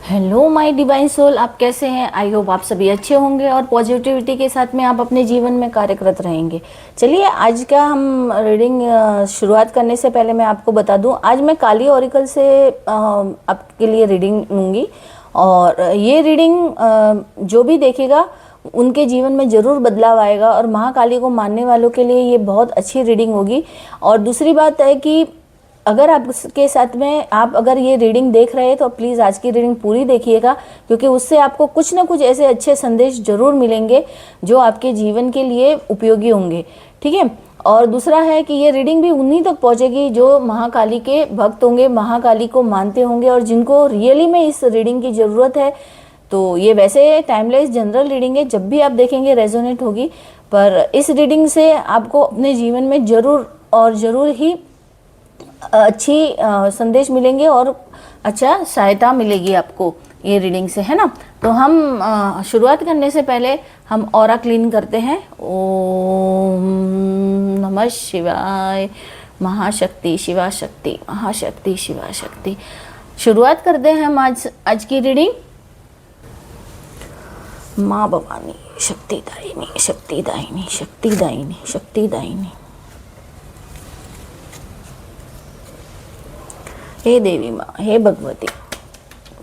Hello my divine soul, आप कैसे हैं? आई होप आप सभी अच्छे होंगे और पॉजिटिविटी के साथ में आप अपने जीवन में कार्यरत रहेंगे। चलिए आज का हम रीडिंग शुरुआत करने से पहले मैं आपको बता दूं, आज मैं काली ओरेकल से आपके लिए रीडिंग लूँगी। और ये रीडिंग जो भी देखेगा उनके जीवन में ज़रूर बदलाव आएगा और महाकाली को मानने वालों के लिए ये बहुत अच्छी रीडिंग होगी। और दूसरी बात है कि अगर आपके साथ में आप अगर ये रीडिंग देख रहे हैं तो प्लीज़ आज की रीडिंग पूरी देखिएगा, क्योंकि उससे आपको कुछ ना कुछ ऐसे अच्छे संदेश जरूर मिलेंगे जो आपके जीवन के लिए उपयोगी होंगे। ठीक है। और दूसरा है कि ये रीडिंग भी उन्हीं तक पहुंचेगी जो महाकाली के भक्त होंगे, महाकाली को मानते होंगे और जिनको रियली में इस रीडिंग की ज़रूरत है। तो ये वैसे टाइमलेस जनरल रीडिंग है, जब भी आप देखेंगे रेजोनेट होगी, पर इस रीडिंग से आपको अपने जीवन में ज़रूर ही अच्छी संदेश मिलेंगे और अच्छा सहायता मिलेगी आपको ये रीडिंग से, है ना। तो हम शुरुआत करने से पहले हम ऑरा क्लीन करते हैं। ओम नमः शिवाय, महाशक्ति शिवा शक्ति, महाशक्ति शिवा शक्ति। शुरुआत करते हैं हम आज की रीडिंग। माँ भवानी शक्तिदायिनी, शक्तिदायिनी, शक्तिदायिनी, शक्तिदायिनी। हे देवी माँ, हे भगवती,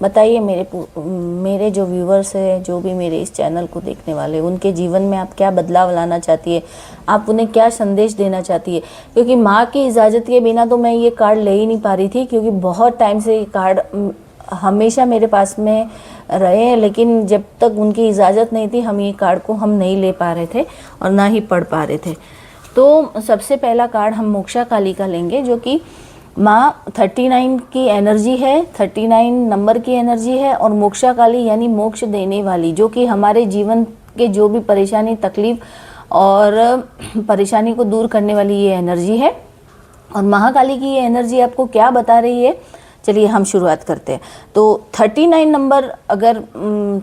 बताइए मेरे जो व्यूवर्स हैं, जो भी मेरे इस चैनल को देखने वाले, उनके जीवन में आप क्या बदलाव लाना चाहती है, आप उन्हें क्या संदेश देना चाहती है। क्योंकि माँ की इजाज़त के बिना तो मैं ये कार्ड ले ही नहीं पा रही थी, क्योंकि बहुत टाइम से ये कार्ड हमेशा मेरे पास में रहे हैं, लेकिन जब तक उनकी इजाज़त नहीं थी हम ये कार्ड को हम नहीं ले पा रहे थे और ना ही पढ़ पा रहे थे। तो सबसे पहला कार्ड हम मोक्षा काली का लेंगे, जो कि माँ 39 की एनर्जी है, 39 नंबर की एनर्जी है। और मोक्षा काली यानी मोक्ष देने वाली, जो कि हमारे जीवन के जो भी परेशानी, तकलीफ और परेशानी को दूर करने वाली ये एनर्जी है। और महाकाली की ये एनर्जी आपको क्या बता रही है, चलिए हम शुरुआत करते हैं। तो 39 नंबर, अगर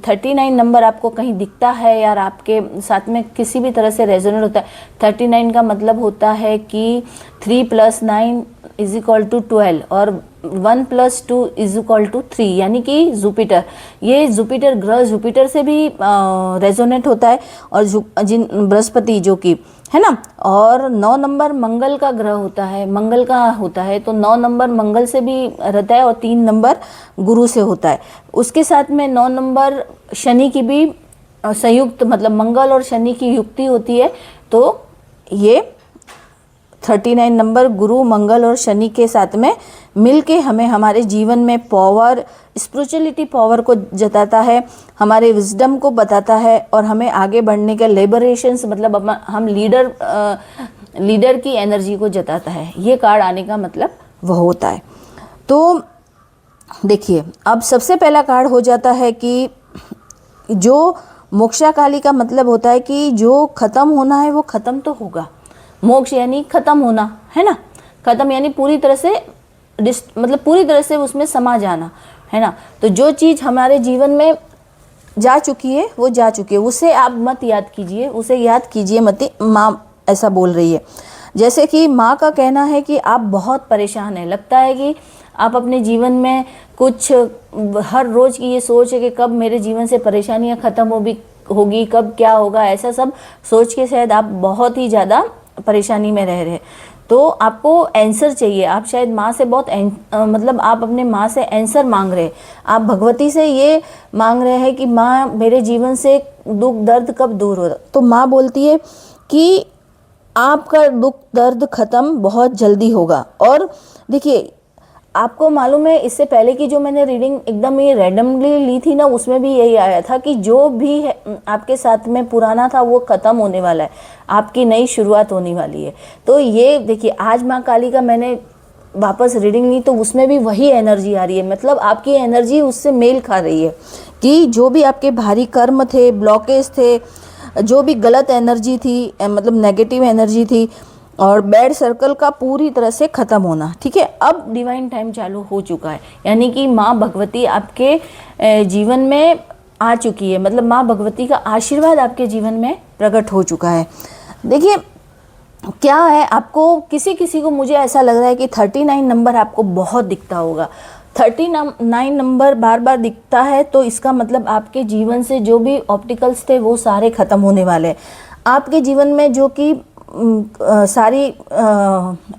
39 नंबर आपको कहीं दिखता है या आपके साथ में किसी भी तरह से रेजोनेट होता है, 39 का मतलब होता है कि 3 + 9 = 12 और 1 + 2 = 3, यानी कि जुपिटर, ये जुपिटर ग्रह जुपिटर से भी रेजोनेट होता है। और बृहस्पति जो कि है ना, और 9 नंबर मंगल का ग्रह होता है, मंगल का होता है, तो 9 नंबर मंगल से भी रहता है और 3 नंबर गुरु से होता है। उसके साथ में 9 नंबर शनि की भी संयुक्त, मतलब मंगल और शनि की युक्ति होती है। तो ये 39 नंबर गुरु, मंगल और शनि के साथ में मिलके हमें हमारे जीवन में पावर, स्पिरिचुअलिटी पावर को जताता है, हमारे विजडम को बताता है और हमें आगे बढ़ने के लिबरेशंस, मतलब हम लीडर की एनर्जी को जताता है। ये कार्ड आने का मतलब वह होता है। तो देखिए, अब सबसे पहला कार्ड हो जाता है कि जो मोक्षा काली का मतलब होता है कि जो खत्म होना है वो खत्म तो होगा। मोक्ष यानी खत्म होना, है ना। खत्म यानी पूरी तरह से मतलब पूरी तरह से उसमें समा जाना, है ना। तो जो चीज़ हमारे जीवन में जा चुकी है वो जा चुकी है, उसे आप मत याद कीजिए, उसे याद कीजिए मत। माँ ऐसा बोल रही है। जैसे कि माँ का कहना है कि आप बहुत परेशान हैं, लगता है कि आप अपने जीवन में कुछ, हर रोज़ की ये सोच है कि कब मेरे जीवन से परेशानियाँ ख़त्म होगी, कब क्या होगा, ऐसा सब सोच के शायद आप बहुत ही ज़्यादा परेशानी में रह रहे। तो आपको आंसर चाहिए, आप शायद माँ से बहुत मतलब आप अपने माँ से आंसर मांग रहे हैं, आप भगवती से ये मांग रहे हैं कि माँ मेरे जीवन से दुख दर्द कब दूर हो। तो माँ बोलती है कि आपका दुख दर्द ख़त्म बहुत जल्दी होगा। और देखिए, आपको मालूम है इससे पहले की जो मैंने रीडिंग एकदम ये रैंडमली ली थी ना, उसमें भी यही आया था कि जो भी है आपके साथ में पुराना था वो ख़त्म होने वाला है, आपकी नई शुरुआत होने वाली है। तो ये देखिए, आज माँ काली का मैंने वापस रीडिंग ली तो उसमें भी वही एनर्जी आ रही है, मतलब आपकी एनर्जी उससे मेल खा रही है कि जो भी आपके भारी कर्म थे, ब्लॉकेज थे, जो भी गलत एनर्जी थी, मतलब नेगेटिव एनर्जी थी और बैड सर्कल का पूरी तरह से ख़त्म होना। ठीक है, अब डिवाइन टाइम चालू हो चुका है, यानी कि माँ भगवती आपके जीवन में आ चुकी है, मतलब माँ भगवती का आशीर्वाद आपके जीवन में प्रकट हो चुका है। देखिए, क्या है, आपको किसी किसी को, मुझे ऐसा लग रहा है कि 39 नंबर आपको बहुत दिखता होगा। 39 नंबर बार बार दिखता है तो इसका मतलब आपके जीवन से जो भी ऑब्स्टिकल्स थे वो सारे ख़त्म होने वाले हैं। आपके जीवन में जो कि सारी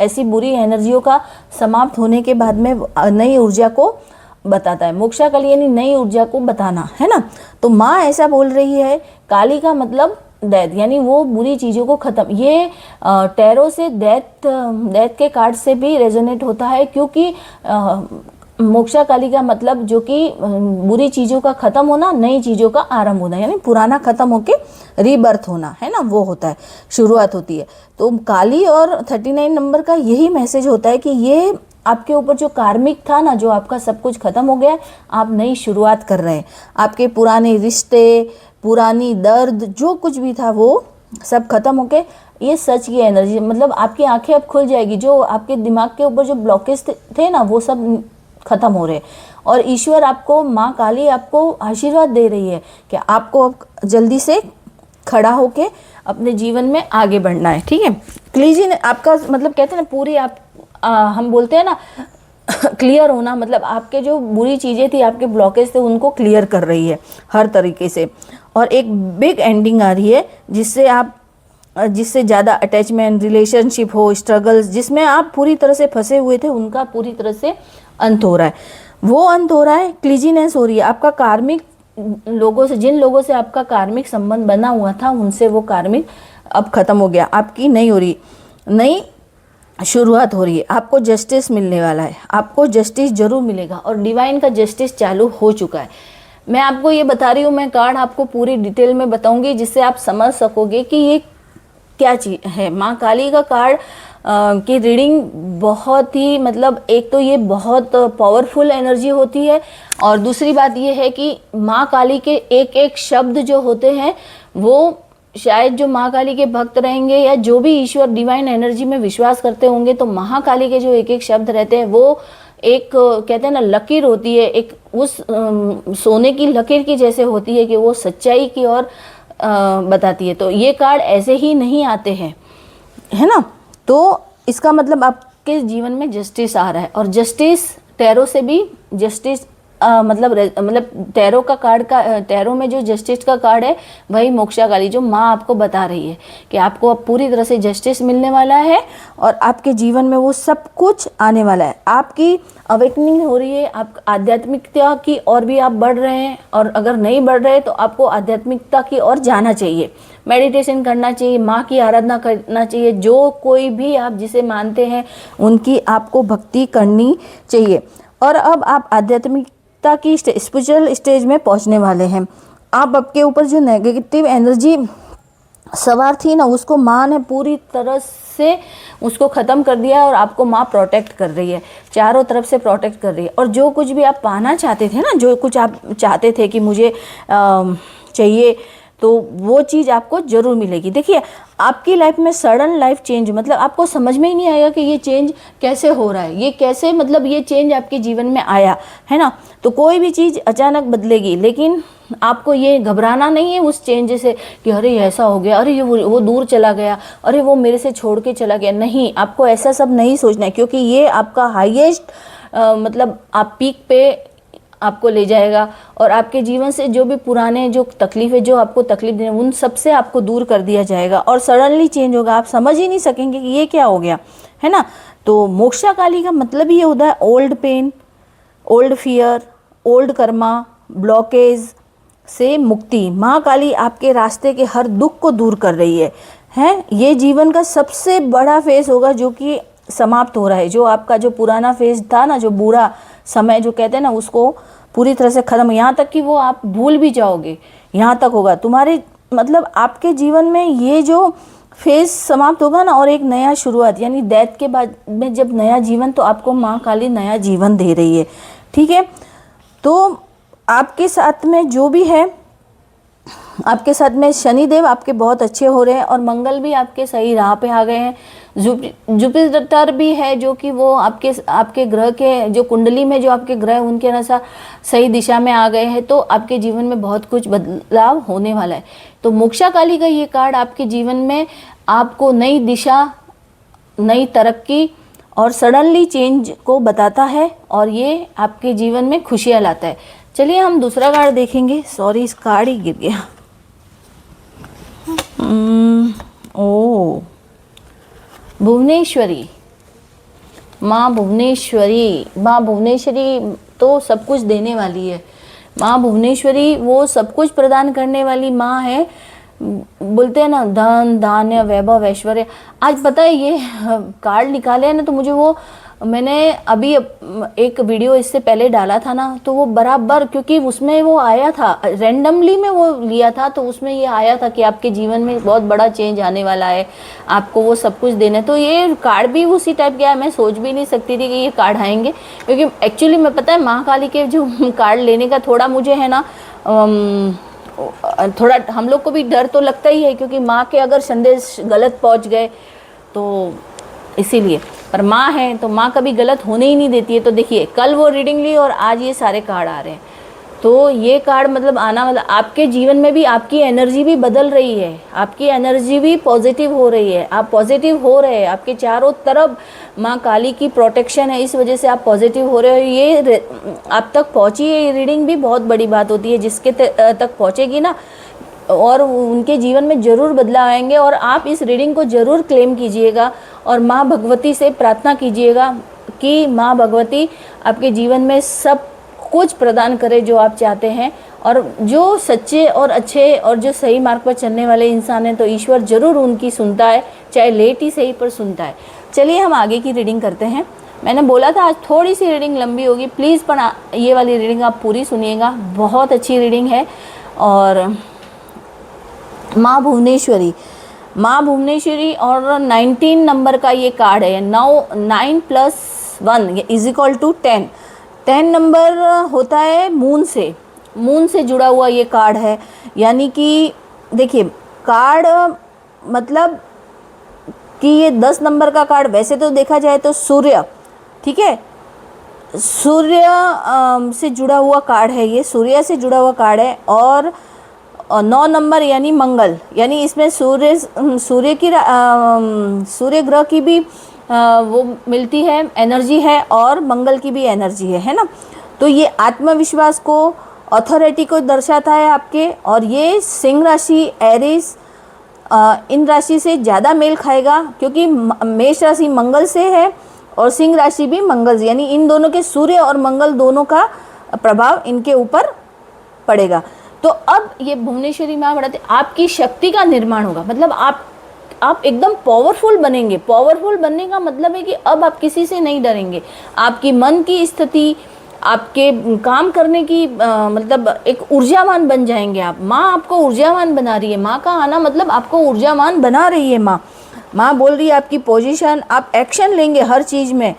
ऐसी बुरी एनर्जियों का समाप्त होने के बाद में नई ऊर्जा को बताता है। मोक्षा काली यानी नई ऊर्जा को बताना, है ना। तो माँ ऐसा बोल रही है, काली का मतलब डेथ, यानी वो बुरी चीज़ों को ख़त्म। ये टैरो से डेथ के कार्ड से भी रेजोनेट होता है, क्योंकि मोक्षा काली का मतलब जो कि बुरी चीज़ों का ख़त्म होना, नई चीज़ों का आरंभ होना, यानी पुराना ख़त्म होके रीबर्थ होना, है ना, वो होता है, शुरुआत होती है। तो काली और 39 नंबर का यही मैसेज होता है कि ये आपके ऊपर जो कार्मिक था ना, जो आपका सब कुछ ख़त्म हो गया, आप नई शुरुआत कर रहे हैं। आपके पुराने रिश्ते, पुरानी दर्द, जो कुछ भी था वो सब खत्म होके ये सच की एनर्जी, मतलब आपकी आंखें अब खुल जाएगी। जो आपके दिमाग के ऊपर जो ब्लॉकेज थे ना, वो सब खत्म हो रहे हैं। और ईश्वर आपको, माँ काली आपको आशीर्वाद दे रही है कि आपको अब जल्दी से खड़ा होके अपने जीवन में आगे बढ़ना है। ठीक है, क्लीजी ने आपका मतलब कहते हैं ना पूरी हम बोलते हैं ना क्लियर होना, मतलब आपके जो बुरी चीज़ें थी, आपके ब्लॉकेज थे, उनको क्लियर कर रही है हर तरीके से। और एक बिग एंडिंग आ रही है जिससे ज़्यादा अटैचमेंट, रिलेशनशिप हो, स्ट्रगल्स जिसमें आप पूरी तरह से फंसे हुए थे, उनका पूरी तरह से अंत हो रहा है। वो अंत हो रहा है, क्लीजीनेस हो रही है। आपका कार्मिक लोगों से, जिन लोगों से आपका कार्मिक संबंध बना हुआ था, उनसे वो कार्मिक अब खत्म हो गया। आपकी नहीं हो रही, नई शुरुआत हो रही है। आपको जस्टिस मिलने वाला है, आपको जस्टिस जरूर मिलेगा और डिवाइन का जस्टिस चालू हो चुका है। मैं आपको ये बता रही हूँ, मैं कार्ड आपको पूरी डिटेल में बताऊंगी जिससे आप समझ सकोगे कि ये क्या चीज़ है। माँ काली का कार्ड की रीडिंग बहुत ही, मतलब एक तो ये बहुत पावरफुल एनर्जी होती है, और दूसरी बात ये है कि माँ काली के एक एक शब्द जो होते हैं वो शायद जो माँ काली के भक्त रहेंगे या जो भी ईश्वर डिवाइन एनर्जी में विश्वास करते होंगे, तो महाकाली के जो एक एक शब्द रहते हैं वो एक कहते हैं ना लकीर होती है, एक उस सोने की लकीर की जैसे होती है कि वो सच्चाई की ओर बताती है। तो ये कार्ड ऐसे ही नहीं आते हैं, है ना। तो इसका मतलब आपके जीवन में जस्टिस आ रहा है, और जस्टिस टैरो से भी जस्टिस मतलब टैरो का कार्ड का, टैरो में जो जस्टिस का कार्ड है वही मोक्षा काली, जो माँ आपको बता रही है कि आपको अब पूरी तरह से जस्टिस मिलने वाला है और आपके जीवन में वो सब कुछ आने वाला है। आपकी अवेकनिंग हो रही है, आप आध्यात्मिकता की और भी आप बढ़ रहे हैं, और अगर नहीं बढ़ रहे तो आपको आध्यात्मिकता की ओर जाना चाहिए, मेडिटेशन करना चाहिए, माँ की आराधना करना चाहिए, जो कोई भी आप जिसे मानते हैं उनकी आपको भक्ति करनी चाहिए। और अब आप आध्यात्मिकता की स्पिरिचुअल स्टेज में पहुंचने वाले हैं। आप आपके ऊपर जो नेगेटिव एनर्जी सवार थी ना, उसको माँ ने पूरी तरह से उसको ख़त्म कर दिया, और आपको माँ प्रोटेक्ट कर रही है, चारों तरफ से प्रोटेक्ट कर रही है। और जो कुछ भी आप पाना चाहते थे ना, जो कुछ आप चाहते थे कि मुझे चाहिए, तो वो चीज़ आपको ज़रूर मिलेगी। देखिए, आपकी लाइफ में सडन लाइफ चेंज, मतलब आपको समझ में ही नहीं आएगा कि ये चेंज कैसे हो रहा है, ये कैसे, मतलब ये चेंज आपके जीवन में आया है ना। तो कोई भी चीज़ अचानक बदलेगी, लेकिन आपको ये घबराना नहीं है उस चेंज से कि अरे ऐसा हो गया, अरे ये वो दूर चला गया, अरे वो मेरे से छोड़ के चला गया। नहीं, आपको ऐसा सब नहीं सोचना है, क्योंकि ये आपका हाईएस्ट मतलब आप पीक पे आपको ले जाएगा, और आपके जीवन से जो भी पुराने जो तकलीफें, जो आपको तकलीफ देने, उन सब से आपको दूर कर दिया जाएगा, और सडनली चेंज होगा। आप समझ ही नहीं सकेंगे कि ये क्या हो गया, है ना। तो मोक्षा काली का मतलब ये होता है old pain, old fear, old karma, blockage से मुक्ति। माँ काली आपके रास्ते के हर दुख को दूर कर रही है। ये जीवन का सबसे बड़ा फेज होगा जो कि समाप्त हो रहा है। जो आपका जो पुराना फेज था ना, जो बुरा समय जो कहते हैं ना, उसको पूरी तरह से खत्म, यहाँ तक कि वो आप भूल भी जाओगे, यहाँ तक होगा तुम्हारे, मतलब आपके जीवन में ये जो फेज समाप्त होगा ना, और एक नया शुरुआत, यानी डेथ के बाद में जब नया जीवन, तो आपको माँ काली नया जीवन दे रही है। ठीक है, तो आपके साथ में जो भी है, आपके साथ में शनिदेव आपके बहुत अच्छे हो रहे हैं, और मंगल भी आपके सही राह पे आ गए हैं। जुपिटर भी है जो कि वो आपके ग्रह के जो कुंडली में जो आपके ग्रह उनके अनुसार सही दिशा में आ गए हैं। तो आपके जीवन में बहुत कुछ बदलाव होने वाला है। तो मोक्षा काली का ये कार्ड आपके जीवन में आपको नई दिशा, नई तरक्की और सडनली चेंज को बताता है और ये आपके जीवन में खुशियाँ लाता है। चलिए हम दूसरा कार्ड देखेंगे। सॉरी, इस कार्ड ही गिर गया। ओ, भुवनेश्वरी, माँ भुवनेश्वरी। माँ भुवनेश्वरी तो सब कुछ देने वाली है। माँ भुवनेश्वरी वो सब कुछ प्रदान करने वाली माँ है। बोलते हैं ना, धन धान्य वैभव ऐश्वर्य। आज पता है ये कार्ड निकाले हैं ना, तो मुझे वो, मैंने अभी एक वीडियो इससे पहले डाला था ना, तो वो बराबर, क्योंकि उसमें वो आया था, रैंडमली में वो लिया था, तो उसमें ये आया था कि आपके जीवन में बहुत बड़ा चेंज आने वाला है, आपको वो सब कुछ देना है। तो ये कार्ड भी उसी टाइप का है। मैं सोच भी नहीं सकती थी कि ये कार्ड आएंगे, क्योंकि एक्चुअली मैं, पता है, महाकाली के जो कार्ड लेने का थोड़ा मुझे है ना, थोड़ा हम लोग को भी डर तो लगता ही है, क्योंकि माँ के अगर संदेश गलत पहुँच गए तो इसीलिए। पर माँ है तो माँ कभी गलत होने ही नहीं देती है। तो देखिए, कल वो रीडिंग ली और आज ये सारे कार्ड आ रहे हैं। तो ये कार्ड मतलब आना, मतलब आपके जीवन में भी आपकी एनर्जी भी बदल रही है, आपकी एनर्जी भी पॉजिटिव हो रही है, आप पॉजिटिव हो रहे हैं, आपके चारों तरफ माँ काली की प्रोटेक्शन है, इस वजह से आप पॉजिटिव हो रहे हो। ये आप तक पहुँची है, ये रीडिंग भी बहुत बड़ी बात होती है। जिसके तक पहुँचेगी ना, और उनके जीवन में ज़रूर बदलाव आएंगे। और आप इस रीडिंग को ज़रूर क्लेम कीजिएगा और माँ भगवती से प्रार्थना कीजिएगा कि माँ भगवती आपके जीवन में सब कुछ प्रदान करे जो आप चाहते हैं। और जो सच्चे और अच्छे और जो सही मार्ग पर चलने वाले इंसान हैं, तो ईश्वर ज़रूर उनकी सुनता है, चाहे लेट ही सही पर सुनता है। चलिए हम आगे की रीडिंग करते हैं। मैंने बोला था आज थोड़ी सी रीडिंग लंबी होगी, प्लीज़, पर ये वाली रीडिंग आप पूरी सुनिएगा, बहुत अच्छी रीडिंग है। और माँ भुवनेश्वरी, माँ भुवनेश्वरी और 19 नंबर का ये कार्ड है। 9 + 1 = 10। 10 नंबर होता है मून से जुड़ा हुआ ये कार्ड है। यानी कि देखिए, कार्ड मतलब कि ये 10 नंबर का कार्ड, वैसे तो देखा जाए तो सूर्य, ठीक है, सूर्य से जुड़ा हुआ कार्ड है, ये सूर्य से जुड़ा हुआ कार्ड है। और 9 नंबर यानी मंगल, यानी इसमें सूर्य ग्रह की भी वो मिलती है, एनर्जी है, और मंगल की भी एनर्जी है ना। तो ये आत्मविश्वास को, अथॉरिटी को दर्शाता है आपके। और ये सिंह राशि, एरीज, इन राशि से ज़्यादा मेल खाएगा, क्योंकि मेष राशि मंगल से है और सिंह राशि भी मंगल से, यानी इन दोनों के, सूर्य और मंगल दोनों का प्रभाव इनके ऊपर पड़ेगा। तो अब ये भुवनेश्वरी माँ बढ़ाते, आपकी शक्ति का निर्माण होगा, मतलब आप एकदम पावरफुल बनेंगे। पावरफुल बनने का मतलब है कि अब आप किसी से नहीं डरेंगे। आपकी मन की स्थिति, आपके काम करने की मतलब एक ऊर्जावान बन जाएंगे आप। माँ आपको ऊर्जावान बना रही है। माँ का आना मतलब आपको ऊर्जावान बना रही है माँ बोल रही है आपकी पोजीशन, आप एक्शन लेंगे हर चीज़ में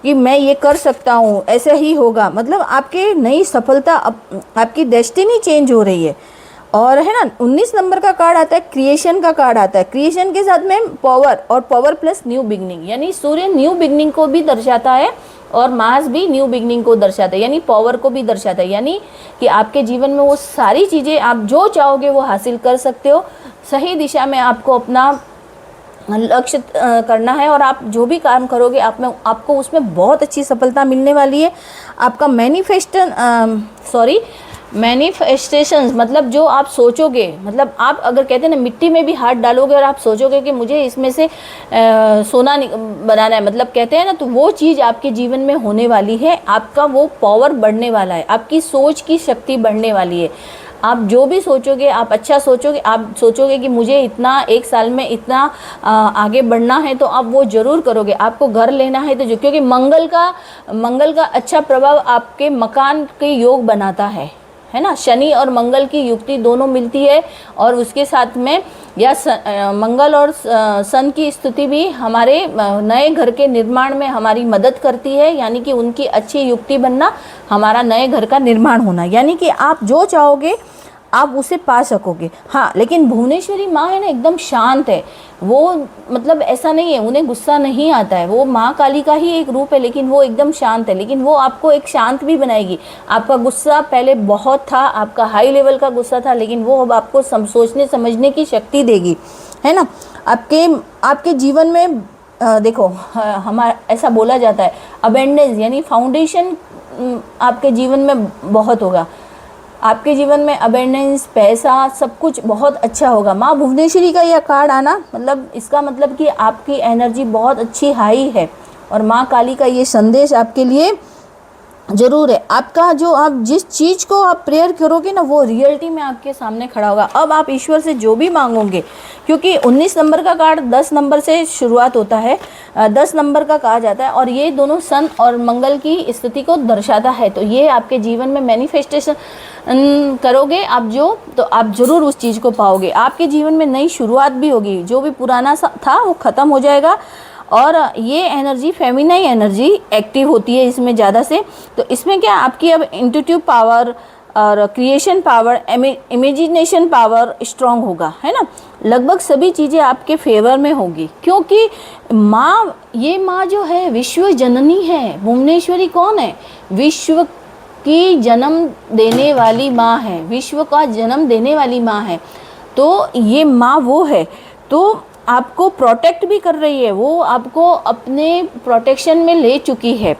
कि मैं ये कर सकता हूँ, ऐसा ही होगा। मतलब आपके नई सफलता, आपकी डेस्टिनी चेंज हो रही है। और है ना, 19 नंबर का कार्ड आता है, क्रिएशन का कार्ड आता है। क्रिएशन के साथ में पावर, और पावर प्लस न्यू बिगनिंग, यानी सूर्य न्यू बिगनिंग को भी दर्शाता है और मार्स भी न्यू बिगनिंग को दर्शाता है, यानी पावर को भी दर्शाता है। यानी कि आपके जीवन में वो सारी चीज़ें आप जो चाहोगे वो हासिल कर सकते हो। सही दिशा में आपको अपना लक्ष्य करना है, और आप जो भी काम करोगे आपको उसमें बहुत अच्छी सफलता मिलने वाली है। आपका मैनिफेस्टेशंस, मतलब जो आप सोचोगे, मतलब आप अगर कहते हैं ना, मिट्टी में भी हाथ डालोगे और आप सोचोगे कि मुझे इसमें से सोना बनाना है, मतलब कहते हैं ना, तो वो चीज़ आपके जीवन में होने वाली है। आपका वो पावर बढ़ने वाला है, आपकी सोच की शक्ति बढ़ने वाली है। आप जो भी सोचोगे, आप अच्छा सोचोगे, आप सोचोगे कि मुझे इतना 1 साल में इतना आगे बढ़ना है, तो आप वो ज़रूर करोगे। आपको घर लेना है तो क्योंकि मंगल का अच्छा प्रभाव आपके मकान के योग बनाता है ना। शनि और मंगल की युक्ति दोनों मिलती है, और उसके साथ में मंगल और सन की स्थिति भी हमारे नए घर के निर्माण में हमारी मदद करती है। यानी कि उनकी अच्छी युक्ति बनना, हमारा नए घर का निर्माण होना, यानी कि आप जो चाहोगे आप उसे पा सकोगे। हाँ, लेकिन भुवनेश्वरी माँ है ना, एकदम शांत है वो, मतलब ऐसा नहीं है, उन्हें गुस्सा नहीं आता है। वो माँ काली का ही एक रूप है, लेकिन वो एकदम शांत है। लेकिन वो आपको एक शांत भी बनाएगी। आपका गुस्सा पहले बहुत था, आपका हाई लेवल का गुस्सा था, लेकिन वो अब आपको सोचने समझने की शक्ति देगी, है ना। आपके जीवन में देखो हमारा ऐसा बोला जाता है अबेंडेंस यानी फाउंडेशन आपके जीवन में बहुत होगा, आपके जीवन में अबेंडेंस, पैसा, सब कुछ बहुत अच्छा होगा। माँ भुवनेश्वरी का यह कार्ड आना मतलब इसका मतलब कि आपकी एनर्जी बहुत अच्छी हाई है और माँ काली का ये संदेश आपके लिए ज़रूर है। आपका जो आप जिस चीज़ को आप प्रेयर करोगे ना वो रियलिटी में आपके सामने खड़ा होगा। अब आप ईश्वर से जो भी मांगोगे, क्योंकि 19 नंबर का कार्ड 10 नंबर से शुरुआत होता है, 10 नंबर का कहा जाता है और ये दोनों सन और मंगल की स्थिति को दर्शाता है। तो ये आपके जीवन में मैनिफेस्टेशन करोगे आप जो, तो आप ज़रूर उस चीज़ को पाओगे। आपके जीवन में नई शुरुआत भी होगी, जो भी पुराना था वो ख़त्म हो जाएगा और ये एनर्जी फेमिनाइन एनर्जी एक्टिव होती है इसमें ज़्यादा से। तो इसमें क्या आपकी अब इंट्यूटिव पावर और creation power, imagination power strong होगा, है ना। लगभग सभी चीज़ें आपके फेवर में होगी, क्योंकि माँ, ये माँ जो है विश्व जननी है। भुवनेश्वरी कौन है? विश्व की जन्म देने वाली माँ है, विश्व का जन्म देने वाली माँ है। तो ये माँ वो है, तो आपको प्रोटेक्ट भी कर रही है, वो आपको अपने प्रोटेक्शन में ले चुकी है,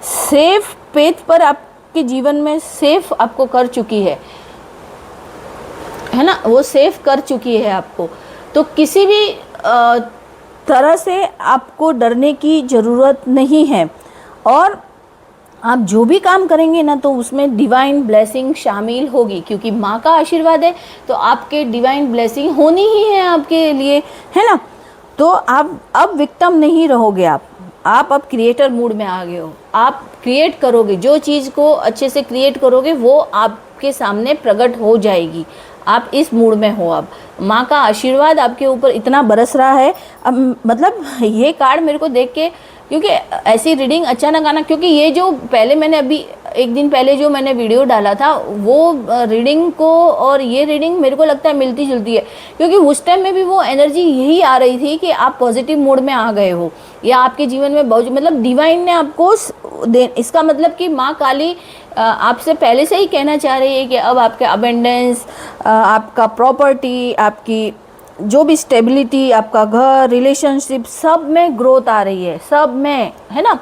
सेफ पेथ पर आपके जीवन में सेफ आपको कर चुकी है ना, वो सेफ कर चुकी है आपको। तो किसी भी तरह से आपको डरने की ज़रूरत नहीं है और आप जो भी काम करेंगे ना तो उसमें डिवाइन ब्लेसिंग शामिल होगी, क्योंकि माँ का आशीर्वाद है तो आपके डिवाइन ब्लेसिंग होनी ही है आपके लिए, है ना। तो आप अब विक्टिम नहीं रहोगे, आप अब क्रिएटर मूड में आ गए हो। आप क्रिएट करोगे, जो चीज़ को अच्छे से क्रिएट करोगे वो आपके सामने प्रकट हो जाएगी। आप इस मूड में हो, अब माँ का आशीर्वाद आपके ऊपर इतना बरस रहा है। अब मतलब ये कार्ड मेरे को देख के, क्योंकि ऐसी रीडिंग अचानक आना, क्योंकि ये जो पहले मैंने अभी एक दिन पहले जो मैंने वीडियो डाला था वो रीडिंग को और ये रीडिंग मेरे को लगता है मिलती जुलती है, क्योंकि उस टाइम में भी वो एनर्जी यही आ रही थी कि आप पॉजिटिव मोड में आ गए हो या आपके जीवन में बहुत मतलब डिवाइन ने आपको इसका मतलब कि माँ काली आपसे पहले से ही कहना चाह रही है कि अब आपके अबेंडेंस, आपका प्रॉपर्टी, आपकी जो भी स्टेबिलिटी, आपका घर, रिलेशनशिप, सब में ग्रोथ आ रही है, सब में, है ना,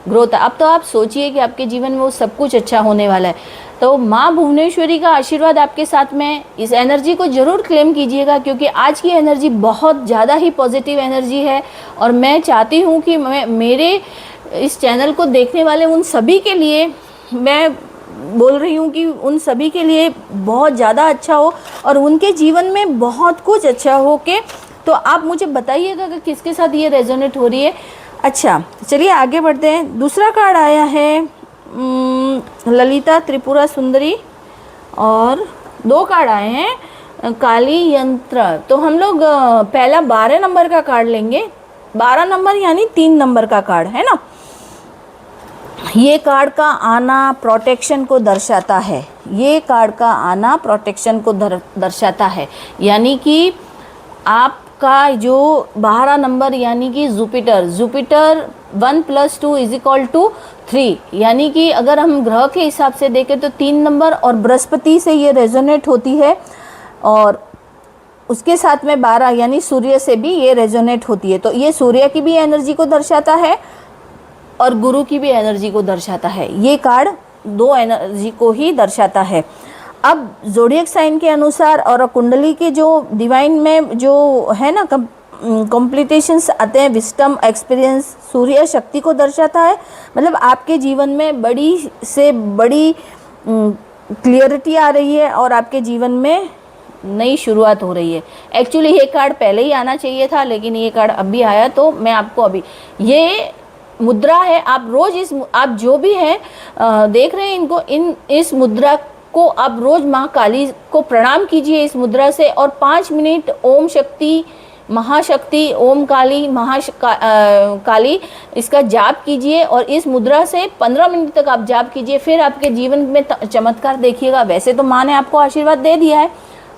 ग्रोथ है। अब तो आप सोचिए कि आपके जीवन में वो सब कुछ अच्छा होने वाला है। तो माँ भुवनेश्वरी का आशीर्वाद आपके साथ में, इस एनर्जी को ज़रूर क्लेम कीजिएगा, क्योंकि आज की एनर्जी बहुत ज़्यादा ही पॉजिटिव एनर्जी है और मैं चाहती हूँ कि मेरे इस चैनल को देखने वाले उन सभी के लिए मैं बोल रही हूँ कि उन सभी के लिए बहुत ज़्यादा अच्छा हो और उनके जीवन में बहुत कुछ अच्छा हो के। तो आप मुझे बताइएगा कि किसके साथ ये रेजोनेट हो रही है। अच्छा चलिए आगे बढ़ते हैं। दूसरा कार्ड आया है ललिता त्रिपुरा सुंदरी और 2 कार्ड आए हैं काली यंत्र। तो हम लोग पहला 12 नंबर का कार्ड लेंगे। 12 नंबर यानी 3 नंबर का कार्ड है ना। ये कार्ड का आना प्रोटेक्शन को दर्शाता है, ये कार्ड का आना प्रोटेक्शन को दर्शाता है, यानी कि आपका जो 12 नंबर यानी कि जुपिटर 1 + 2 = 3, यानी कि अगर हम ग्रह के हिसाब से देखें तो 3 नंबर और बृहस्पति से ये रेजोनेट होती है और उसके साथ में 12 यानी सूर्य से भी ये रेजोनेट होती है। तो ये सूर्य की भी एनर्जी को दर्शाता है और गुरु की भी एनर्जी को दर्शाता है। ये कार्ड 2 एनर्जी को ही दर्शाता है। अब ज़ोडिएक साइन के अनुसार और कुंडली के जो डिवाइन में जो है ना कॉम्प्लिकेशंस आते हैं, विस्डम, एक्सपीरियंस, सूर्य शक्ति को दर्शाता है। मतलब आपके जीवन में बड़ी से बड़ी क्लियरिटी आ रही है और आपके जीवन में नई शुरुआत हो रही है। एक्चुअली ये कार्ड पहले ही आना चाहिए था, लेकिन ये कार्ड अभी आया तो मैं आपको अभी, ये मुद्रा है, आप रोज आप जो भी है देख रहे हैं इनको, इस मुद्रा को आप रोज माँ काली को प्रणाम कीजिए इस मुद्रा से और 5 मिनट ओम शक्ति महाशक्ति ओम काली काली इसका जाप कीजिए और इस मुद्रा से 15 मिनट तक आप जाप कीजिए। फिर आपके जीवन में चमत्कार देखिएगा। वैसे तो माँ ने आपको आशीर्वाद दे दिया है,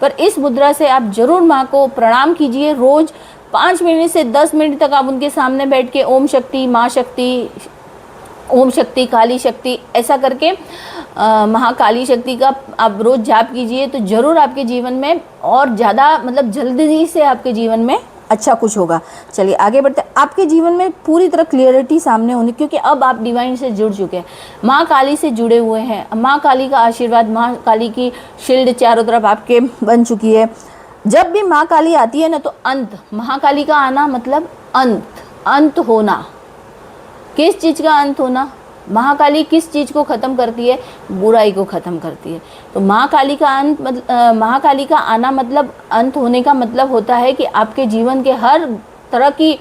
पर इस मुद्रा से आप जरूर माँ को प्रणाम कीजिए। रोज 5 मिनट से 10 मिनट तक आप उनके सामने बैठ के ओम शक्ति, माँ शक्ति, ओम शक्ति, काली शक्ति, ऐसा करके महाकाली शक्ति का आप रोज़ जाप कीजिए तो ज़रूर आपके जीवन में और ज़्यादा मतलब जल्दी से आपके जीवन में अच्छा कुछ होगा। चलिए आगे बढ़ते हैं। आपके जीवन में पूरी तरह क्लियरिटी सामने होनी, क्योंकि अब आप डिवाइन से जुड़ चुके हैं, माँ काली से जुड़े हुए हैं। माँ काली का आशीर्वाद, माँ काली की शील्ड चारों तरफ आपके बन चुकी है। जब भी माँ काली आती है ना, तो अंत, महाकाली का आना मतलब अंत, अंत होना। किस चीज़ का अंत होना? महाकाली किस चीज़ को ख़त्म करती है? बुराई को ख़त्म करती है। तो महाकाली का अंत महाकाली का आना मतलब अंत होने का मतलब होता है कि आपके जीवन के हर तरह की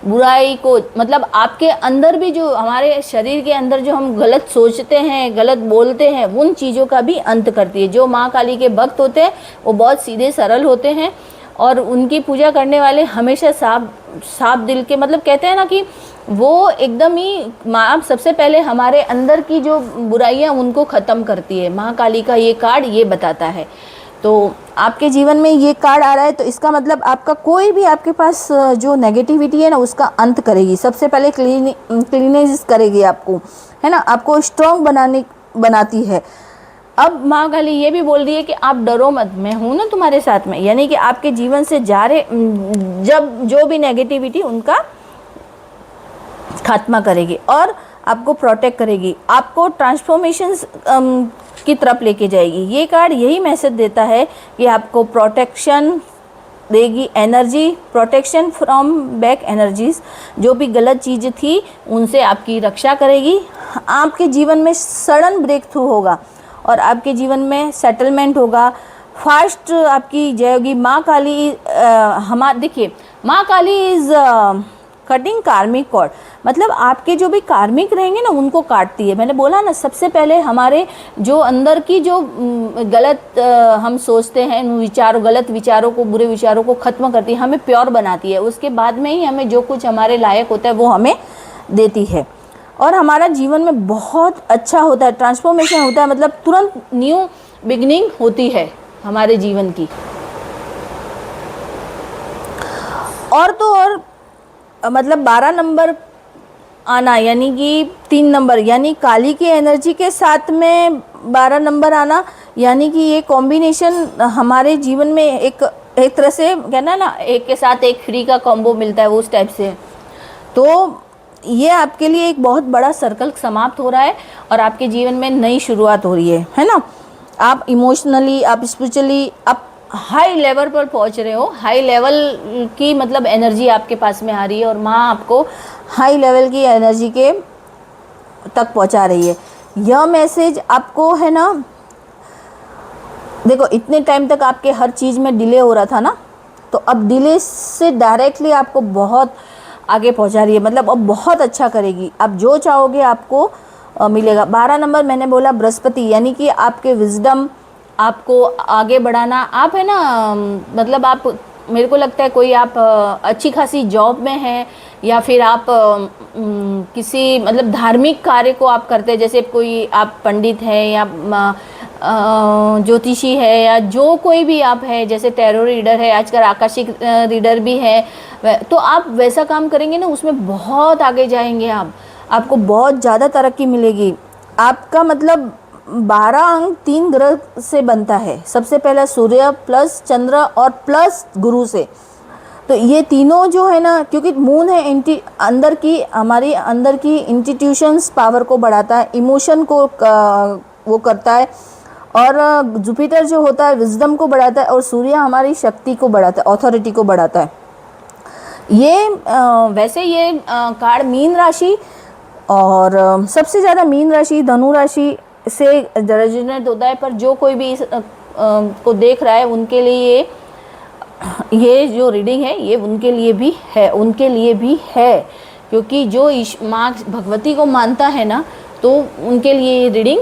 बुराई को, मतलब आपके अंदर भी जो, हमारे शरीर के अंदर जो हम गलत सोचते हैं, गलत बोलते हैं, उन चीज़ों का भी अंत करती है। जो माँ काली के भक्त होते हैं वो बहुत सीधे सरल होते हैं, और उनकी पूजा करने वाले हमेशा साफ दिल के, मतलब कहते हैं ना कि वो एकदम ही माँ सबसे पहले हमारे अंदर की जो बुराइयाँ उनको ख़त्म करती है। माँ काली का ये कार्ड ये बताता है। तो आपके जीवन में ये कार्ड आ रहा है, तो इसका मतलब आपका कोई भी आपके पास जो नेगेटिविटी है ना, उसका अंत करेगी। सबसे पहले क्लीनेस करेगी आपको, है ना, आपको स्ट्रॉन्ग बनाती है। अब माँ काली ये भी बोल रही है कि आप डरो मत, मैं हूँ ना तुम्हारे साथ में। यानी कि आपके जीवन से जा रहे जब जो भी नेगेटिविटी, उनका खात्मा करेगी और आपको प्रोटेक्ट करेगी, आपको ट्रांसफॉर्मेशन की तरफ लेके जाएगी। ये कार्ड यही मैसेज देता है कि आपको प्रोटेक्शन देगी, energy, protection from back energies. जो भी गलत चीज़ थी उनसे आपकी रक्षा करेगी। आपके जीवन में सडन ब्रेक थ्रू होगा और आपके जीवन में सेटलमेंट होगा, फास्ट आपकी जय होगी। माँ काली देखिए, माँ काली इज़ कटिंग कार्मिक कॉर्ड, मतलब आपके जो भी कार्मिक रहेंगे ना उनको काटती है। मैंने बोला ना, सबसे पहले हमारे जो अंदर की जो गलत हम सोचते हैं, गलत विचारों को, बुरे विचारों को ख़त्म करती है, हमें प्योर बनाती है। उसके बाद में ही हमें जो कुछ हमारे लायक होता है वो हमें देती है, और हमारा जीवन में बहुत अच्छा होता है, ट्रांसफॉर्मेशन होता है, मतलब तुरंत न्यू बिगिनिंग होती है हमारे जीवन की। और तो और मतलब 12 नंबर आना, यानी कि 3 नंबर, यानी काली की एनर्जी के साथ में 12 नंबर आना, यानी कि ये कॉम्बिनेशन हमारे जीवन में एक तरह से कहना ना, एक के साथ एक फ्री का कॉम्बो मिलता है, वो उस टाइप से। तो ये आपके लिए एक बहुत बड़ा सर्कल समाप्त हो रहा है और आपके जीवन में नई शुरुआत हो रही है ना। आप इमोशनली, आप स्पिरिचुअली, आप हाई लेवल पर पहुंच रहे हो। हाई लेवल की मतलब एनर्जी आपके पास में आ रही है और माँ आपको हाई लेवल की एनर्जी के तक पहुंचा रही है। यह मैसेज आपको, है ना, देखो इतने टाइम तक आपके हर चीज़ में डिले हो रहा था ना, तो अब डिले से डायरेक्टली आपको बहुत आगे पहुंचा रही है, मतलब अब बहुत अच्छा करेगी। आप जो चाहोगे आपको मिलेगा। 12 नंबर मैंने बोला बृहस्पति, यानी कि आपके विजडम, आपको आगे बढ़ाना। आप, है ना, मतलब आप, मेरे को लगता है कोई आप अच्छी खासी जॉब में हैं, या फिर आप किसी मतलब धार्मिक कार्य को आप करते हैं, जैसे कोई आप पंडित हैं या ज्योतिषी है, या जो कोई भी आप है, जैसे टैरो रीडर है, आजकल आकाशिक रीडर भी है, तो आप वैसा काम करेंगे ना, उसमें बहुत आगे जाएंगे आप, आपको बहुत ज़्यादा तरक्की मिलेगी। आपका मतलब 12 अंक 3 ग्रह से बनता है। सबसे पहला सूर्य प्लस चंद्र और प्लस गुरु से। तो ये तीनों जो है ना, क्योंकि मून है अंदर की, हमारी अंदर की इंस्टीट्यूशंस पावर को बढ़ाता है, इमोशन को वो करता है, और जुपिटर जो होता है विजडम को बढ़ाता है, और सूर्य हमारी शक्ति को बढ़ाता है, ऑथोरिटी को बढ़ाता है। ये वैसे ये कार्ड मीन राशि, और सबसे ज़्यादा मीन राशि, धनु राशि से रेजोनेट होता है, पर जो कोई भी इस को देख रहा है उनके लिए ये जो रीडिंग है ये उनके लिए भी है, क्योंकि जो माँ भगवती को मानता है ना, तो उनके लिए ये रीडिंग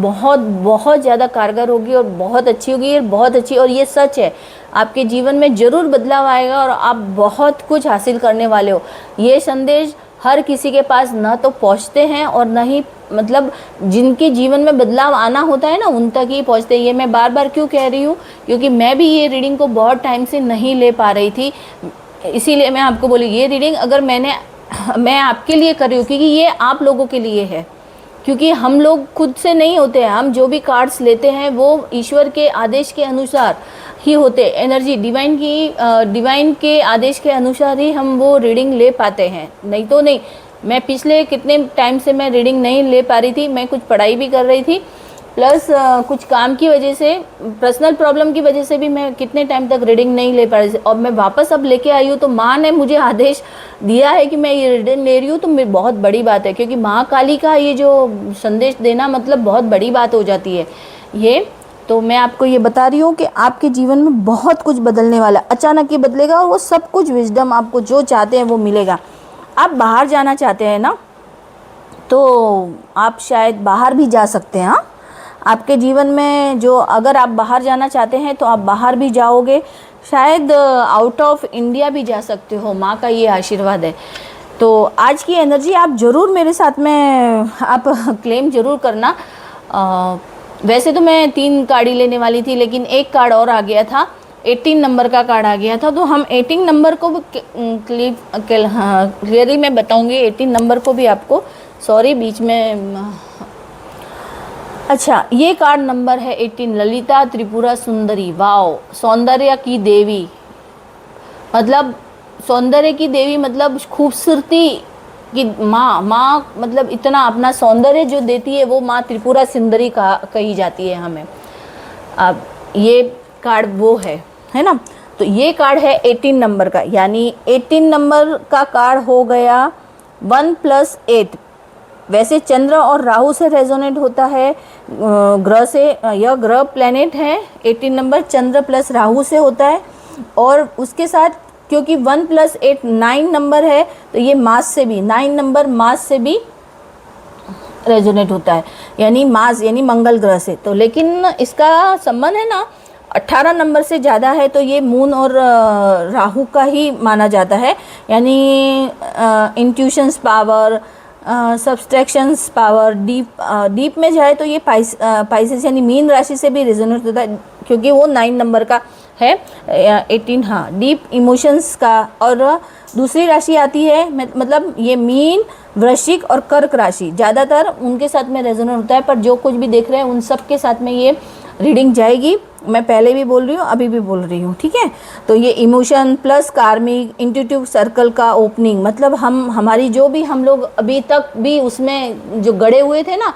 बहुत बहुत ज़्यादा कारगर होगी और बहुत अच्छी होगी, बहुत अच्छी। और ये सच है, आपके जीवन में ज़रूर बदलाव आएगा और आप बहुत कुछ हासिल करने वाले हो। ये संदेश हर किसी के पास ना तो पहुंचते हैं और ना ही, मतलब जिनके जीवन में बदलाव आना होता है ना, उन तक ही पहुंचते हैं। ये मैं बार बार क्यों कह रही हूँ, क्योंकि मैं भी ये रीडिंग को बहुत टाइम से नहीं ले पा रही थी, इसीलिए मैं आपको बोली ये रीडिंग अगर मैं आपके लिए कर रही हूँ, क्योंकि ये आप लोगों के लिए है। क्योंकि हम लोग खुद से नहीं होते हैं, हम जो भी कार्ड्स लेते हैं वो ईश्वर के आदेश के अनुसार ही होते, एनर्जी डिवाइन के आदेश के अनुसार ही हम वो रीडिंग ले पाते हैं, नहीं तो नहीं। मैं पिछले कितने टाइम से मैं रीडिंग नहीं ले पा रही थी, मैं कुछ पढ़ाई भी कर रही थी, प्लस कुछ काम की वजह से, पर्सनल प्रॉब्लम की वजह से भी मैं कितने टाइम तक रीडिंग नहीं ले पा रही थी। और मैं वापस अब लेके आई हूँ, तो माँ ने मुझे आदेश दिया है कि मैं ये रीडिंग ले रही हूँ, तो मेरी बहुत बड़ी बात है, क्योंकि माँ काली का ये जो संदेश देना मतलब बहुत बड़ी बात हो जाती है ये। तो मैं आपको ये बता रही हूँ कि आपके जीवन में बहुत कुछ बदलने वाला, अचानक ही बदलेगा, और वो सब कुछ विजडम आपको जो चाहते हैं वो मिलेगा। आप बाहर जाना चाहते हैं ना, तो आप शायद बाहर भी जा सकते हैं। हाँ, आपके जीवन में जो, अगर आप बाहर जाना चाहते हैं तो आप बाहर भी जाओगे, शायद आउट ऑफ इंडिया भी जा सकते हो, माँ का ये आशीर्वाद है। तो आज की एनर्जी आप ज़रूर मेरे साथ में आप क्लेम ज़रूर करना। वैसे तो मैं 3 कार्ड ही लेने वाली थी, लेकिन एक कार्ड और आ गया था, 18 नंबर का कार्ड आ गया था, तो हम 18 नंबर को क्लियरली मैं बताऊंगी। 18 नंबर को भी आपको, सॉरी बीच में, अच्छा ये कार्ड नंबर है 18, ललिता त्रिपुरा सुंदरी। वाओ, सौंदर्य की देवी, मतलब सौंदर्य की देवी मतलब खूबसूरती की माँ मतलब इतना अपना सौंदर्य जो देती है वो माँ त्रिपुरा सुंदरी कही जाती है हमें। अब ये कार्ड वो है ना। तो ये कार्ड है 18 नंबर का, यानी 18 नंबर का कार्ड हो गया 1 + 8। वैसे चंद्र और राहु से रेजोनेट होता है, ग्रह से, यह ग्रह प्लेनेट है। 18 नंबर चंद्र प्लस राहु से होता है, और उसके साथ क्योंकि 1 + 8 9 नंबर है, तो ये मास से भी, 9 नंबर मास से भी रेजोनेट होता है, यानी मास यानी मंगल ग्रह से। तो लेकिन इसका संबंध है ना 18 नंबर से ज़्यादा है, तो ये मून और राहु का ही माना जाता है, यानी intuitions power, subtractions power, deep में जाए तो ये पाइसेस यानी मीन राशि से भी रेजोनेट होता है, क्योंकि वो 9 नंबर का है। 18 हाँ, डीप इमोशंस का। और दूसरी राशि आती है, मतलब ये मीन, वृश्चिक और कर्क राशि ज़्यादातर उनके साथ में रेजोनेट होता है, पर जो कुछ भी देख रहे हैं उन सब के साथ में ये रीडिंग जाएगी। मैं पहले भी बोल रही हूँ, अभी भी बोल रही हूँ, ठीक है। तो ये इमोशन प्लस कार्मिक इंट्यूटिव सर्कल का ओपनिंग, मतलब हमारी जो भी हम लोग अभी तक भी उसमें जो गड़े हुए थे ना,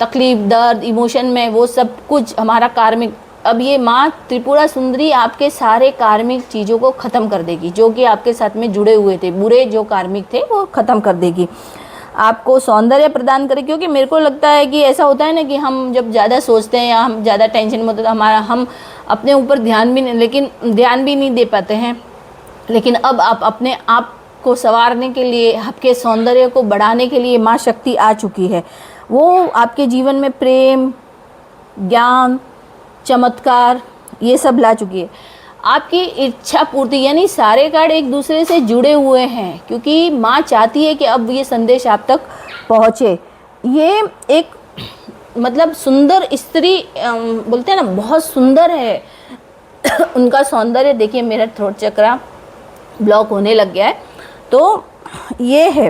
तकलीफ, दर्द, इमोशन में, वो सब कुछ हमारा कार्मिक, अब ये माँ त्रिपुरा सुंदरी आपके सारे कार्मिक चीज़ों को ख़त्म कर देगी, जो कि आपके साथ में जुड़े हुए थे, बुरे जो कार्मिक थे वो ख़त्म कर देगी, आपको सौंदर्य प्रदान करेगी। क्योंकि मेरे को लगता है कि ऐसा होता है ना कि हम जब ज़्यादा सोचते हैं या हम ज़्यादा टेंशन में होते हैं, तो हम अपने ऊपर ध्यान भी नहीं दे पाते हैं। लेकिन अब आप अपने आप को संवारने के लिए, आपके सौंदर्य को बढ़ाने के लिए माँ शक्ति आ चुकी है। वो आपके जीवन में प्रेम, ज्ञान, चमत्कार ये सब ला चुकी है। आपकी इच्छा पूर्ति, यानी सारे कार्ड एक दूसरे से जुड़े हुए हैं, क्योंकि माँ चाहती है कि अब ये संदेश आप तक पहुँचे। ये एक मतलब सुंदर स्त्री, बोलते हैं ना, बहुत सुंदर है उनका सौंदर्य। देखिए मेरा थ्रोट चक्रा ब्लॉक होने लग गया है। तो ये है,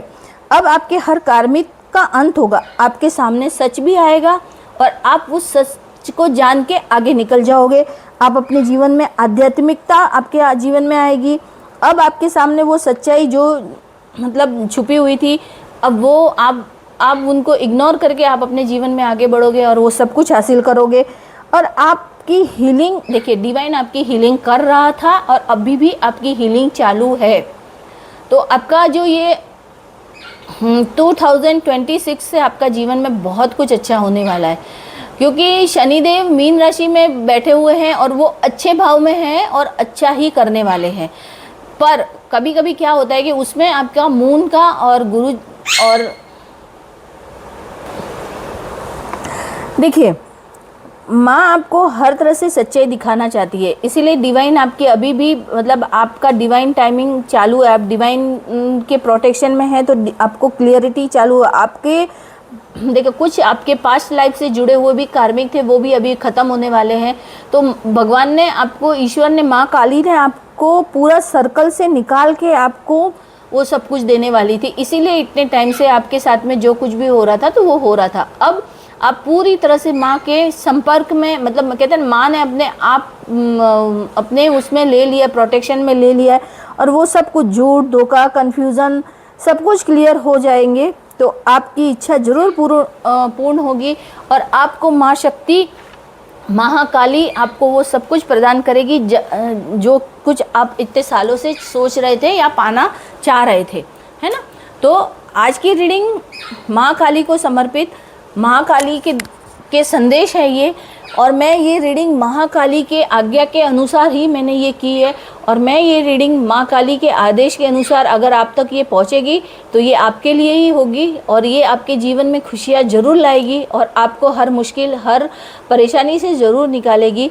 अब आपके हर कार्मिक का अंत होगा, आपके सामने सच भी आएगा, और आप उस सच को जान के आगे निकल जाओगे। आप अपने जीवन में आध्यात्मिकता आपके जीवन में आएगी। अब आपके सामने वो सच्चाई जो मतलब छुपी हुई थी, अब वो आप उनको इग्नोर करके आप अपने जीवन में आगे बढ़ोगे और वो सब कुछ हासिल करोगे। और आपकी हीलिंग, देखिए डिवाइन आपकी हीलिंग कर रहा था और अभी भी आपकी हीलिंग चालू है। तो आपका जो ये 2026 से आपका जीवन में बहुत कुछ अच्छा होने वाला है, क्योंकि शनिदेव मीन राशि में बैठे हुए हैं और वो अच्छे भाव में हैं और अच्छा ही करने वाले हैं। पर कभी कभी क्या होता है कि उसमें आपका मून का और गुरु, और देखिए माँ आपको हर तरह से सच्चाई दिखाना चाहती है, इसीलिए डिवाइन आपकी अभी भी, मतलब आपका डिवाइन टाइमिंग चालू है, आप डिवाइन के प्रोटेक्शन में है, तो आपको क्लियरिटी चालू है। आपके देखो कुछ आपके पास्ट लाइफ से जुड़े हुए भी कार्मिक थे, वो भी अभी ख़त्म होने वाले हैं। तो भगवान ने आपको, ईश्वर ने, माँ काली ने आपको पूरा सर्कल से निकाल के आपको वो सब कुछ देने वाली थी, इसीलिए इतने टाइम से आपके साथ में जो कुछ भी हो रहा था तो वो हो रहा था। अब आप पूरी तरह से माँ के संपर्क में, मतलब कहते हैं माँ ने अपने आप अपने उसमें ले लिया, प्रोटेक्शन में ले लिया है, और वो सब कुछ झूठ, धोखा, कन्फ्यूज़न सब कुछ क्लियर हो जाएंगे। तो आपकी इच्छा ज़रूर पूर्ण होगी, और आपको माँ शक्ति, महाकाली आपको वो सब कुछ प्रदान करेगी जो कुछ आप इतने सालों से सोच रहे थे या पाना चाह रहे थे, है ना। तो आज की रीडिंग महाकाली को समर्पित, महाकाली के संदेश है ये, और मैं ये रीडिंग महाकाली के आज्ञा के अनुसार ही मैंने ये की है, और मैं ये रीडिंग महाकाली के आदेश के अनुसार अगर आप तक ये पहुंचेगी तो ये आपके लिए ही होगी, और ये आपके जीवन में खुशियाँ ज़रूर लाएगी, और आपको हर मुश्किल, हर परेशानी से ज़रूर निकालेगी।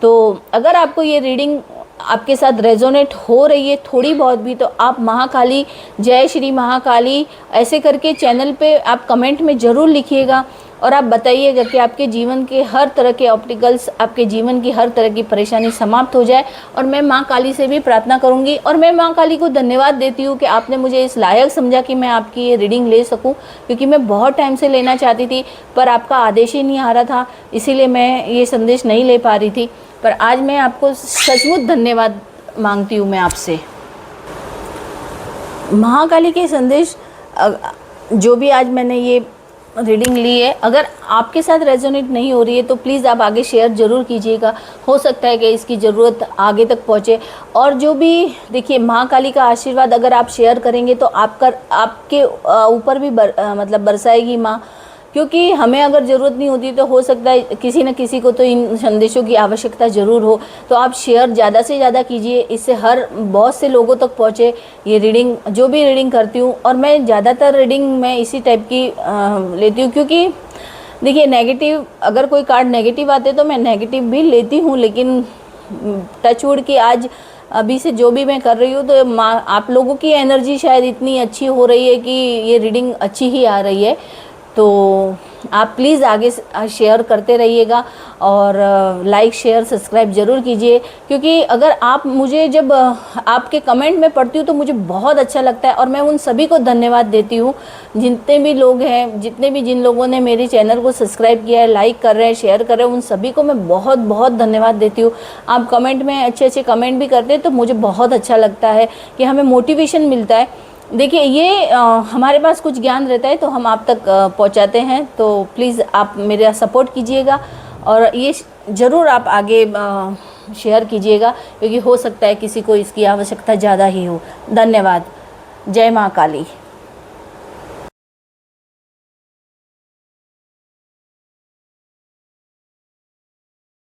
तो अगर आपको ये रीडिंग आपके साथ रेजोनेट हो रही है थोड़ी बहुत भी, तो आप महाकाली, जय श्री महाकाली ऐसे करके चैनल पे आप कमेंट में ज़रूर लिखिएगा, और आप बताइएगा कि आपके जीवन के हर तरह के ऑब्स्टिकल्स, आपके जीवन की हर तरह की परेशानी समाप्त हो जाए। और मैं माँ काली से भी प्रार्थना करूँगी, और मैं माँ काली को धन्यवाद देती हूँ कि आपने मुझे इस लायक समझा कि मैं आपकी ये रीडिंग ले सकूँ, क्योंकि मैं बहुत टाइम से लेना चाहती थी पर आपका आदेश ही नहीं आ रहा था, इसीलिए मैं ये संदेश नहीं ले पा रही थी। पर आज मैं आपको सचमुच धन्यवाद मांगती हूँ मैं आपसे। महाकाली के संदेश जो भी आज मैंने ये रीडिंग ली है, अगर आपके साथ रेजोनेट नहीं हो रही है तो प्लीज़ आप आगे शेयर ज़रूर कीजिएगा, हो सकता है कि इसकी ज़रूरत आगे तक पहुँचे। और जो भी देखिए, महाकाली का आशीर्वाद अगर आप शेयर करेंगे तो आपके ऊपर भी मतलब बरसाएगी माँ, क्योंकि हमें अगर ज़रूरत नहीं होती तो हो सकता है किसी न किसी को तो इन संदेशों की आवश्यकता ज़रूर हो। तो आप शेयर ज़्यादा से ज़्यादा कीजिए, इससे हर बहुत से लोगों तक पहुँचे ये रीडिंग, जो भी रीडिंग करती हूँ। और मैं ज़्यादातर रीडिंग मैं इसी टाइप की लेती हूँ, क्योंकि देखिए नेगेटिव, अगर कोई कार्ड नेगेटिव आते तो मैं नेगेटिव भी लेती हूँ, लेकिन टचवुड की आज अभी से जो भी मैं कर रही हूँ तो आप लोगों की एनर्जी शायद इतनी अच्छी हो रही है कि ये रीडिंग अच्छी ही आ रही है। तो आप प्लीज़ आगे शेयर करते रहिएगा, और लाइक, शेयर, सब्सक्राइब ज़रूर कीजिए, क्योंकि अगर आप मुझे जब आपके कमेंट में पढ़ती हूँ तो मुझे बहुत अच्छा लगता है, और मैं उन सभी को धन्यवाद देती हूँ जितने भी लोग हैं, जिन लोगों ने मेरे चैनल को सब्सक्राइब किया है, लाइक कर रहे हैं, शेयर कर रहे हैं, उन सभी को मैं बहुत बहुत धन्यवाद देती हूँ। आप कमेंट में अच्छे अच्छे कमेंट भी करते हैं तो मुझे बहुत अच्छा लगता है कि हमें मोटिवेशन मिलता है। देखिए ये हमारे पास कुछ ज्ञान रहता है तो हम आप तक पहुंचाते हैं, तो प्लीज़ आप मेरा सपोर्ट कीजिएगा, और ये ज़रूर आप आगे शेयर कीजिएगा, क्योंकि हो सकता है किसी को इसकी आवश्यकता ज़्यादा ही हो। धन्यवाद। जय माँ काली।